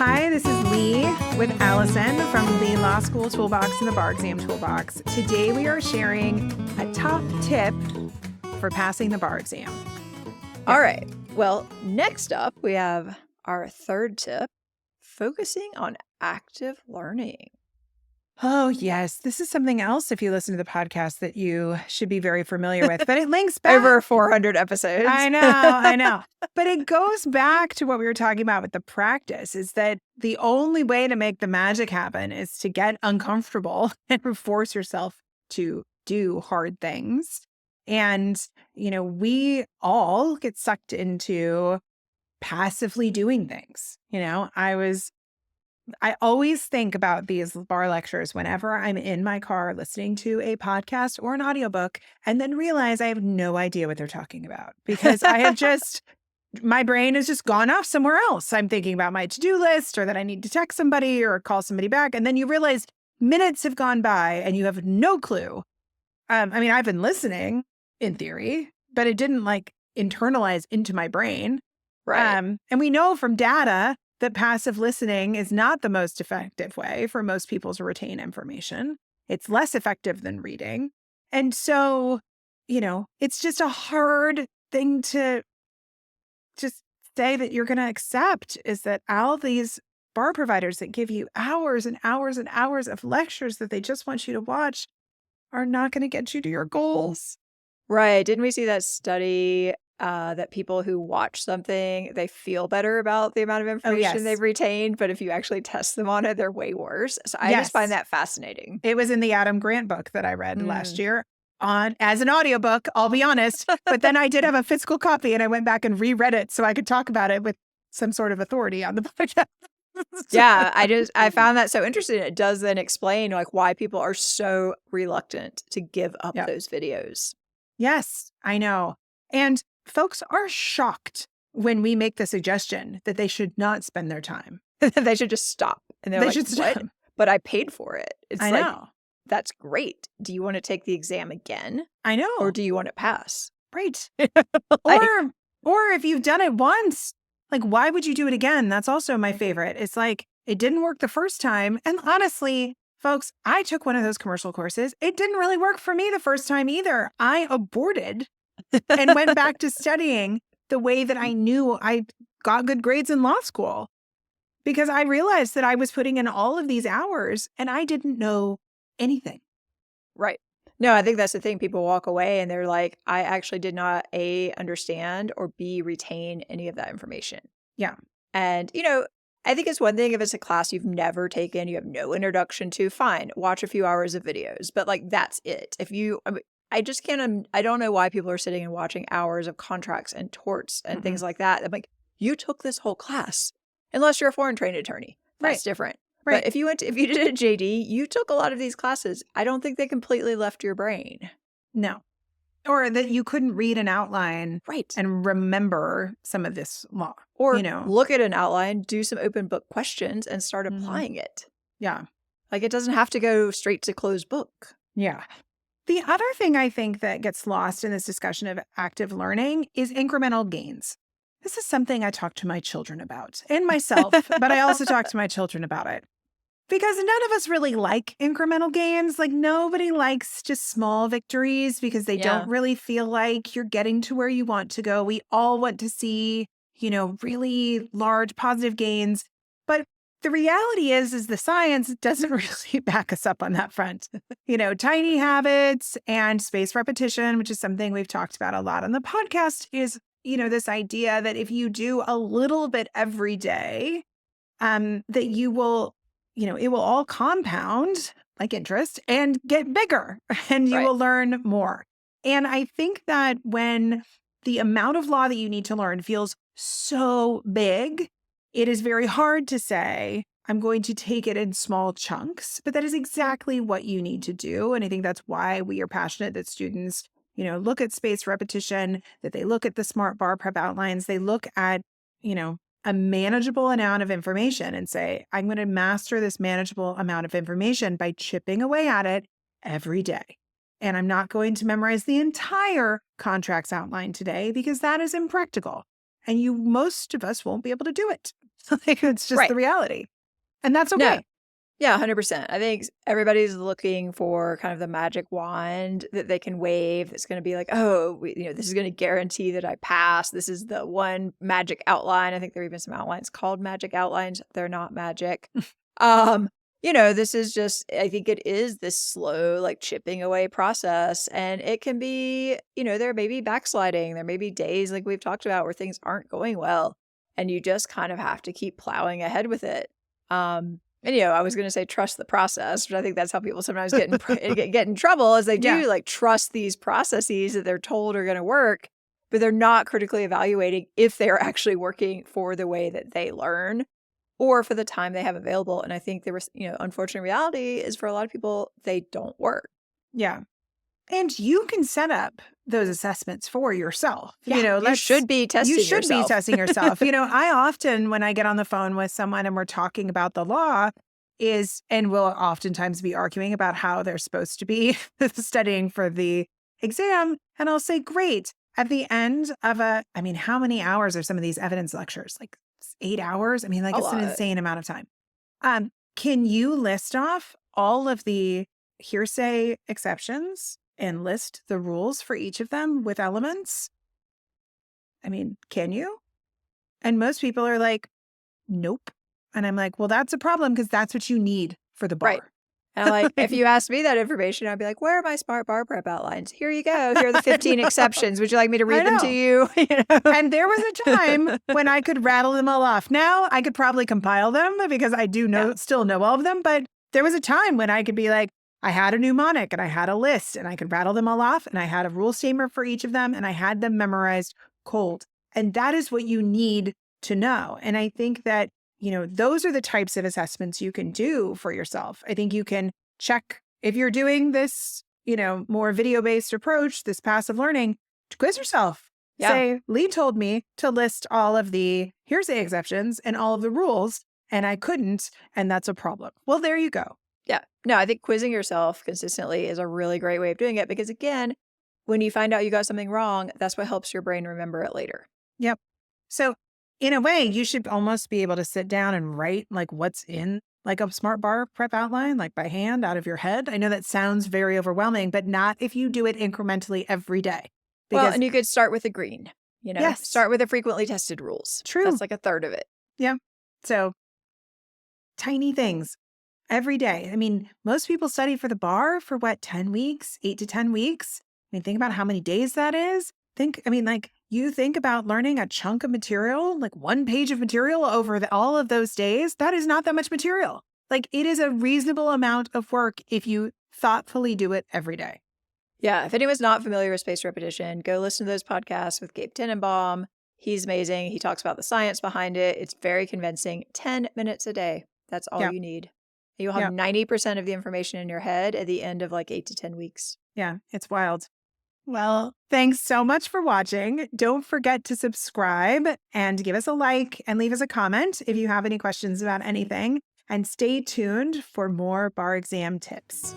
Hi, this is Lee with Alison from the Law School Toolbox and the Bar Exam Toolbox. Today we are sharing a top tip for passing the bar exam. All right. Well, next up, we have our third tip, focusing on active learning. Oh, yes. This is something else, if you listen to the podcast, that you should be very familiar with. But it links back. Over 400 episodes. I know. But it goes back to what we were talking about with the practice, is that the only way to make the magic happen is to get uncomfortable and force yourself to do hard things. And, we all get sucked into passively doing things. I always think about these bar lectures whenever I'm in my car listening to a podcast or an audiobook, and then realize I have no idea what they're talking about because my brain has just gone off somewhere else. I'm thinking about my to-do list, or that I need to text somebody or call somebody back. And then you realize minutes have gone by and you have no clue. I've been listening in theory, but it didn't internalize into my brain. Right. And we know from data that passive listening is not the most effective way for most people to retain information. It's less effective than reading. And so, it's just a hard thing to just say that you're going to accept, is that all these bar providers that give you hours and hours and hours of lectures that they just want you to watch are not going to get you to your goals. Right. Didn't we see that study that people who watch something, they feel better about the amount of information they've retained, but if you actually test them on it, they're way worse. So I just find that fascinating. It was in the Adam Grant book that I read last year as an audiobook, I'll be honest. But then I did have a physical copy and I went back and reread it so I could talk about it with some sort of authority on the podcast. Yeah, I found that so interesting. It does then explain why people are so reluctant to give up those videos. Yes, I know. And folks are shocked when we make the suggestion that they should not spend their time. They should just stop. And they're like, what? But I paid for it. I know. That's great. Do you want to take the exam again? I know. Or do you want to pass? Right. Or if you've done it once, why would you do it again? That's also my favorite. It's it didn't work the first time. And honestly, folks, I took one of those commercial courses. It didn't really work for me the first time either. I aborted and went back to studying the way that I knew I got good grades in law school, because I realized that I was putting in all of these hours and I didn't know anything. Right. No, I think that's the thing. People walk away and they're like, I actually did not A, understand, or B, retain any of that information. Yeah. And, I think it's one thing if it's a class you've never taken, you have no introduction to, fine, watch a few hours of videos. But that's it. I just can't, I don't know why people are sitting and watching hours of contracts and torts and things like that. I'm like, you took this whole class, unless you're a foreign trained attorney. That's different. Right. But if you did a JD, you took a lot of these classes. I don't think they completely left your brain. No. Or that you couldn't read an outline and remember some of this law. Or look at an outline, do some open book questions and start applying it. Yeah. It doesn't have to go straight to closed book. Yeah. The other thing I think that gets lost in this discussion of active learning is incremental gains. This is something I talk to my children about, and myself, but I also talk to my children about it. Because none of us really like incremental gains. Nobody likes just small victories because they don't really feel like you're getting to where you want to go. We all want to see, really large positive gains. But the reality is the science doesn't really back us up on that front. Tiny habits and spaced repetition, which is something we've talked about a lot on the podcast, is, this idea that if you do a little bit every day, that you will, it will all compound like interest and get bigger and you will learn more. And I think that when the amount of law that you need to learn feels so big, it is very hard to say, I'm going to take it in small chunks, but that is exactly what you need to do. And I think that's why we are passionate that students, look at spaced repetition, that they look at the SMART bar prep outlines, they look at, a manageable amount of information and say, I'm going to master this manageable amount of information by chipping away at it every day. And I'm not going to memorize the entire contracts outline today because that is impractical. and most of us won't be able to do it. Like, it's just Right. the reality. And that's No. okay. Yeah, 100%. I think everybody's looking for kind of the magic wand that they can wave that's going to be like, oh, this is going to guarantee that I pass. This is the one magic outline. I think there are even some outlines called magic outlines. They're not magic. This is just, I think it is this slow, like chipping away process. And it can be, there may be backsliding. There may be days like we've talked about where things aren't going well. And you just kind of have to keep plowing ahead with it. And, I was going to say trust the process, but I think that's how people sometimes get in trouble is they do like trust these processes that they're told are going to work, but they're not critically evaluating if they're actually working for the way that they learn or for the time they have available. And I think there was, unfortunate reality is for a lot of people, they don't work. Yeah. And you can set up those assessments for yourself. Yeah, you should be testing yourself. You should be testing yourself. I often, when I get on the phone with someone and we're talking about the law, and we'll oftentimes be arguing about how they're supposed to be studying for the exam. And I'll say, great. At the end of how many hours are some of these evidence lectures? Like 8 hours? It's an insane amount of time. Can you list off all of the hearsay exceptions and list the rules for each of them with elements? Can you? And most people are like, nope. And I'm like, well, that's a problem because that's what you need for the bar. Right. And if you asked me that information, I'd be like, where are my smart bar prep outlines? Here you go. Here are the 15 exceptions. Would you like me to read them to you? And there was a time when I could rattle them all off. Now I could probably compile them because I do still know all of them. But there was a time when I could be like, I had a mnemonic and I had a list and I could rattle them all off and I had a rule statement for each of them and I had them memorized cold. And that is what you need to know. And I think that, those are the types of assessments you can do for yourself. I think you can check if you're doing this, more video-based approach, this passive learning, to quiz yourself. Yeah. Say, Lee told me to list all of the hearsay exceptions and all of the rules, and I couldn't, and that's a problem. Well, there you go. Yeah. No, I think quizzing yourself consistently is a really great way of doing it because, again, when you find out you got something wrong, that's what helps your brain remember it later. Yep. So in a way, you should almost be able to sit down and write like what's in like a smart bar prep outline, like by hand out of your head. I know that sounds very overwhelming, but not if you do it incrementally every day. Well, and you could start with a green, Yes. Start with the frequently tested rules. True. That's like a third of it. Yeah. So tiny things every day. Most people study for the bar for 10 weeks, 8 to 10 weeks. Think about how many days that is. You think about learning a chunk of material, like 1 page of material over all of those days. That is not that much material. It is a reasonable amount of work if you thoughtfully do it every day. Yeah. If anyone's not familiar with spaced repetition, go listen to those podcasts with Gabe Tenenbaum. He's amazing. He talks about the science behind it. It's very convincing. 10 minutes a day. That's all you need. You'll have 90% of the information in your head at the end of 8 to 10 weeks. Yeah, it's wild. Well, thanks so much for watching. Don't forget to subscribe and give us a like and leave us a comment if you have any questions about anything. And stay tuned for more bar exam tips.